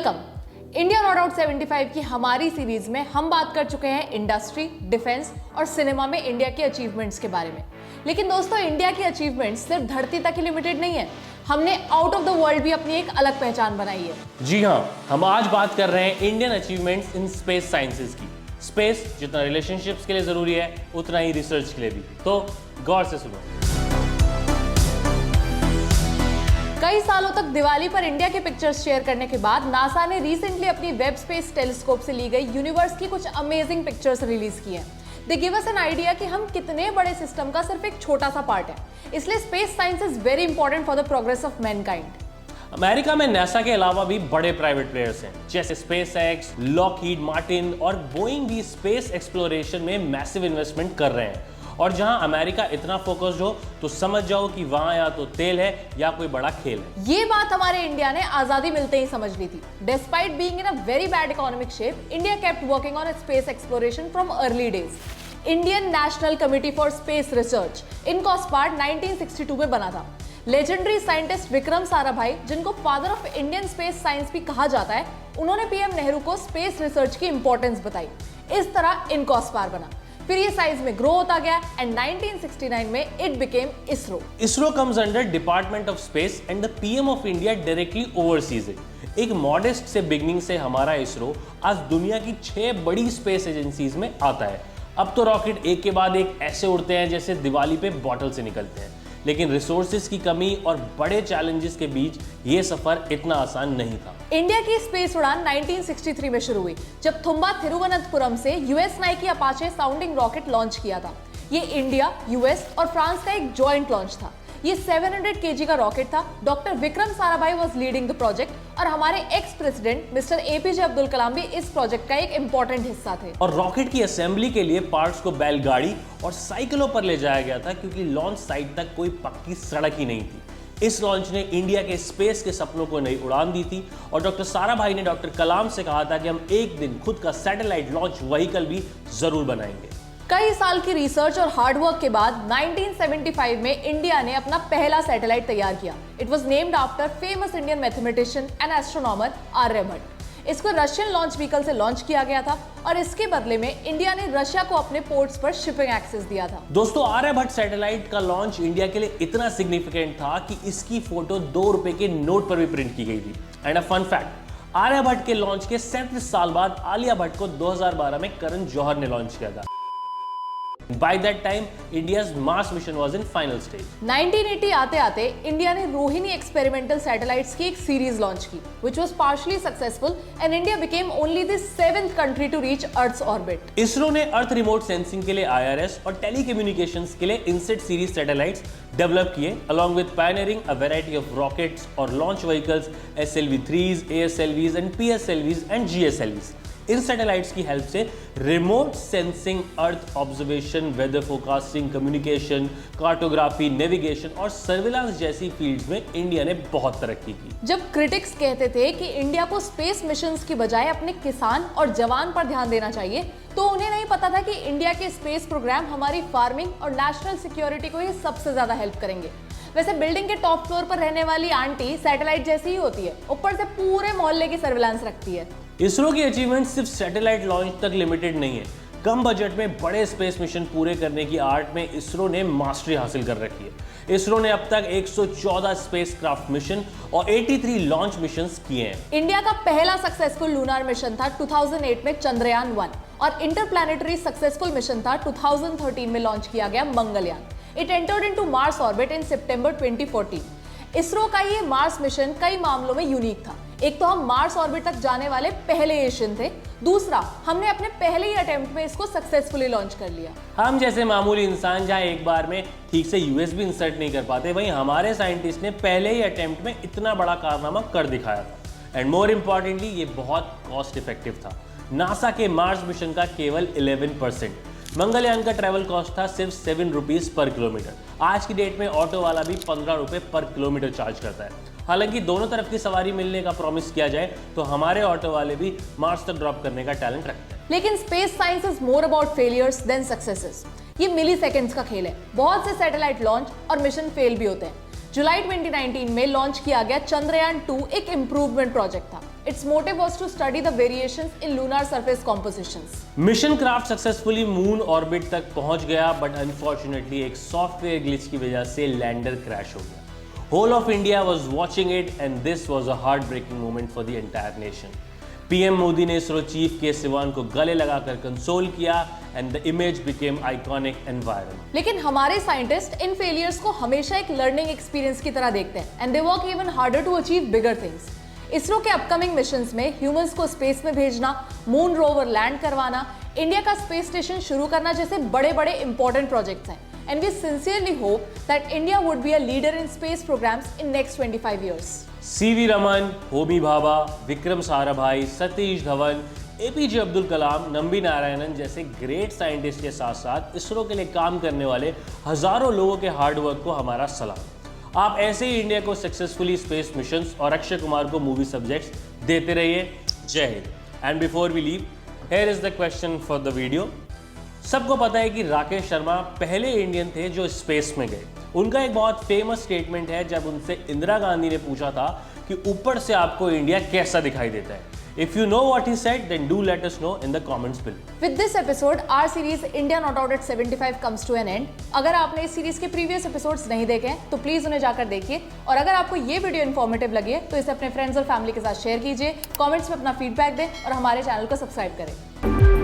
Welcome. India not out 75 की हमारी series में हम बात कर चुके हैं इंडस्ट्री, डिफेंस और सिनेमा में इंडिया के अचीवमेंट्स के बारे में। लेकिन दोस्तों, इंडिया की अचीवमेंट्स सिर्फ धरती तक ही लिमिटेड नहीं है। हमने आउट ऑफ द वर्ल्ड भी अपनी एक अलग पहचान बनाई है। जी हाँ, हम आज बात कर रहे हैं Indian achievements in space sciences की। स्पेस जितना रिलेशनशिप्स के लिए जरूरी है, उतना ही रिसर्च के लिए भी। तो गौर से सुनो। कई सालों तक दिवाली पर इंडिया के पिक्चर्स शेयर करने के बाद नासा ने रिसेंटली अपनी वेब स्पेस टेलीस्कोप से ली गई यूनिवर्स की कुछ अमेजिंग पिक्चर्स रिलीज की हैं। They give us an idea कि हम कितने बड़े सिस्टम का सिर्फ एक छोटा सा पार्ट है। इसलिए space science is very important for the progress of Mankind. America में नासा के अलावा भी बड़े प्राइवेट प्लेयर्स हैं, जैसे स्पेसएक्स, लॉकहीड मार्टिन और बोइंग भी स्पेस एक्सप्लोरेशन में मैसिव इन्वेस्टमेंट कर रहे हैं। और जहां अमेरिका इतना फोकस्ड हो तो समझ जाओ कि वहां या तो तेल है या कोई बड़ा खेल है। ये बात हमारे इंडिया ने आजादी मिलते ही समझ ली थी। Despite being in a very bad economic shape, India kept working on space exploration from early days. Indian National Committee for Space Research, INCOSPAR 1962 में बना था। लेजेंडरी साइंटिस्ट विक्रम साराभाई, जिनको father of Indian space science भी कहा जाता है, उन्होंने PM Nehru को स्पेस रिसर्च की इंपॉर्टेंस बताई। इस तरह इनकॉस्पार बना। फिर ये साइज में ग्रो होता गया एंड 1969 में it became ISRO. ISRO comes under department of space and the PM of India directly overseas it. एक मॉडेस्ट से बिगनिंग से हमारा इसरो आज दुनिया की 6 बड़ी स्पेस एजेंसीज में आता है। अब तो रॉकेट एक के बाद एक ऐसे उड़ते हैं जैसे दिवाली पे बॉटल से निकलते हैं। लेकिन रिसोर्सेज की कमी और बड़े चैलेंजेस के बीच ये सफर इतना आसान नहीं था। इंडिया की स्पेस उड़ान 1963 में शुरू हुई, जब थुम्बा थिरुवनंतपुरम से US Nike Apache sounding rocket launch किया था। ये इंडिया, यूएस और फ्रांस का एक जॉइंट लॉन्च था। ये 700 केजी का रॉकेट था। Doctor Vikram Sarabhai was leading the project और हमारे ex president mister APJ Abdul Kalam भी इस प्रोजेक्ट का एक इंपॉर्टेंट हिस्सा थे। और रॉकेट की असेंबली के लिए पार्ट्स को बैलगाड़ी और साइकिलों पर ले जाया गया था, क्योंकि लॉन्च साइट तक कोई पक्की सड़क ही नहीं थी। इस लॉन्च ने इंडिया के स्पेस के सपनों को नई उड़ान दी थी और डॉक्टर साराभाई ने डॉक्टर कलाम से कहा था कि हम एक दिन खुद का सैटेलाइट लॉन्च व्हीकल भी जरूर बनाएंगे। कई साल की रिसर्च और हार्डवर्क के बाद 1975 में इंडिया ने अपना पहला सैटेलाइट तैयार किया। It was named after famous Indian mathematician and astronomer Aryabhatta. इसको रशियन लॉन्च व्हीकल से लॉन्च किया गया था और इसके बदले में इंडिया ने रशिया को अपने पोर्ट्स पर शिपिंग एक्सेस दिया था। दोस्तों, आर्यभट्ट सैटेलाइट का लॉन्च इंडिया के लिए इतना सिग्निफिकेंट था कि इसकी फोटो 2 रुपए के नोट पर भी प्रिंट की गई थी। And a fun fact, Aryabhatta के लॉन्च के 37 साल बाद आलिया भट्ट को 2012 में करण जौहर ने लॉन्च किया था। By that time, India's Mars mission was in final stage. 1980 आते आते इंडिया ने रोहिणी एक्सपेरिमेंटल सैटेलाइट्स की एक सीरीज लॉन्च की, which was partially successful, and India became only the 7th country to reach Earth's orbit. ISRO ने अर्थ remote sensing के लिए IRS और टेलीकम्युनिकेशंस के लिए इनसेट सीरीज सैटेलाइट्स डेवलप किए, along with pioneering a variety of rockets or launch vehicles, SLV-3s, ASLVs and PSLVs and GSLVs. इन satellites की help से remote sensing, earth observation, weather forecasting, communication, cartography, navigation और surveillance जैसी fields में India ने बहुत तरक्की की। जब क्रिटिक्स कहते थे कि इंडिया को स्पेस मिशंस की बजाय अपने किसान और जवान पर ध्यान देना चाहिए, तो उन्हें नहीं पता था कि इंडिया के स्पेस प्रोग्राम हमारी फार्मिंग और नेशनल सिक्योरिटी को ही सबसे ज्यादा हेल्प करेंगे। वैसे बिल्डिंग के टॉप फ्लोर पर रहने वाली आंटी सैटेलाइट जैसी ही होती है, ऊपर से पूरे मोहल्ले की सर्विलांस रखती है। इसरो की अचीवमेंट सिर्फ सैटेलाइट लॉन्च तक लिमिटेड नहीं है। कम बजट में बड़े स्पेस मिशन पूरे करने की आर्ट में इसरो ने मास्टरी हासिल कर रखी है। इसरो ने अब तक 114 स्पेसक्राफ्ट मिशन और 83 लॉन्च मिशंस किए हैं। इंडिया का पहला सक्सेसफुल लूनार मिशन था 2008 में चंद्रयान 1 और इंटरप्लैनेटरी सक्सेसफुल मिशन था 2013 में लॉन्च किया गया Mangalyaan. It entered into Mars orbit in September 2014। ISRO का ये मार्स मिशन कई मामलों में यूनिक था। एक तो हम मार्स ऑर्बिट तक जाने वाले पहले एशियन थे, दूसरा हमने अपने पहले ही अटेम्प्ट में इसको सक्सेसफुली लॉन्च कर लिया। हम जैसे मामूली इंसान जहां एक बार में ठीक से यूएस भी इंसर्ट नहीं कर पाते, वहीं हमारे साइंटिस्ट ने पहले ही अटेम्प्ट में इतना बड़ा कारनामा कर दिखाया था। एंड मोर इंपॉर्टेंटली, ये बहुत कॉस्ट इफेक्टिव था। नासा के मार्स मिशन का केवल 11%। मंगलयान का ट्रैवल कॉस्ट था सिर्फ 7 रुपीज पर किलोमीटर। आज की डेट में ऑटो वाला भी 15 रुपए पर किलोमीटर चार्ज करता है। हालांकि दोनों तरफ की सवारी मिलने का प्रॉमिस किया जाए तो हमारे ऑटो वाले भी मार्स तक ड्रॉप करने का टैलेंट रखते हैं। लेकिन space science is more about failures than successes. ये मिली सेकेंड्स का खेल है। बहुत से सैटेलाइट लॉन्च और मिशन फेल भी होते हैं। जुलाई 2019 में लॉन्च किया गया चंद्रयान 2 एक इंप्रूवमेंट प्रोजेक्ट था। Its motive was to study the variations in lunar surface compositions. Mission craft successfully moon orbit तक पहुंच गया, बट अनफॉर्चुनेटली एक सॉफ्टवेयर ग्लिच की वजह से लैंडर क्रैश हो गया। Whole of India was watching it and this was a heart breaking moment for the entire nation. PM Modi ने इसरो चीफ के सिवान को गले लगाकर कंसोल किया and the image became iconic and viral. लेकिन हमारे साइंटिस्ट इन फेलियर्स को हमेशा एक लर्निंग एक्सपीरियंस की तरह देखते हैं and they work even harder to achieve bigger things. ISRO के अपकमिंग मिशंस में ह्यूमंस को स्पेस में भेजना, मून रोवर लैंड करवाना, इंडिया का स्पेस स्टेशन शुरू करना जैसे बड़े-बड़े इंपॉर्टेंट प्रोजेक्ट्स हैं। And we sincerely hope that India would be a leader in space programs in next 25 years. CV Raman, Homi Bhabha, Vikram Sarabhai, Satish Dhawan, APJ Abdul Kalam, Nambi Narayanan जैसे ग्रेट साइंटिस्ट के साथ साथ इसरो के लिए काम करने वाले हजारों लोगों के हार्डवर्क को हमारा सलाम। आप ऐसे ही इंडिया को सक्सेसफुली स्पेस मिशंस और अक्षय कुमार को मूवी सब्जेक्ट्स देते रहिए। Jai Hind. And before we leave, here is the question for the video. सबको पता है कि राकेश शर्मा पहले इंडियन थे जो स्पेस में गए। उनका एक बहुत फेमस स्टेटमेंट है जब उनसे इंदिरा गांधी ने पूछा था कि ऊपर से आपको इंडिया कैसा दिखाई देता है। If you know what he said, then do let us know in the comments below. With this episode, our series India Not Out at 75 comes to an end. अगर आपने इस सीरीज के प्रीवियस एपिसोड्स नहीं देखे हैं तो please उन्हें जाकर देखिए, और अगर आपको ये वीडियो इन्फॉर्मेटिव लगी है तो इसे अपने फ्रेंड्स और फैमिली के साथ शेयर कीजिए, कमेंट्स में अपना फीडबैक दें और हमारे चैनल को सब्सक्राइब करें।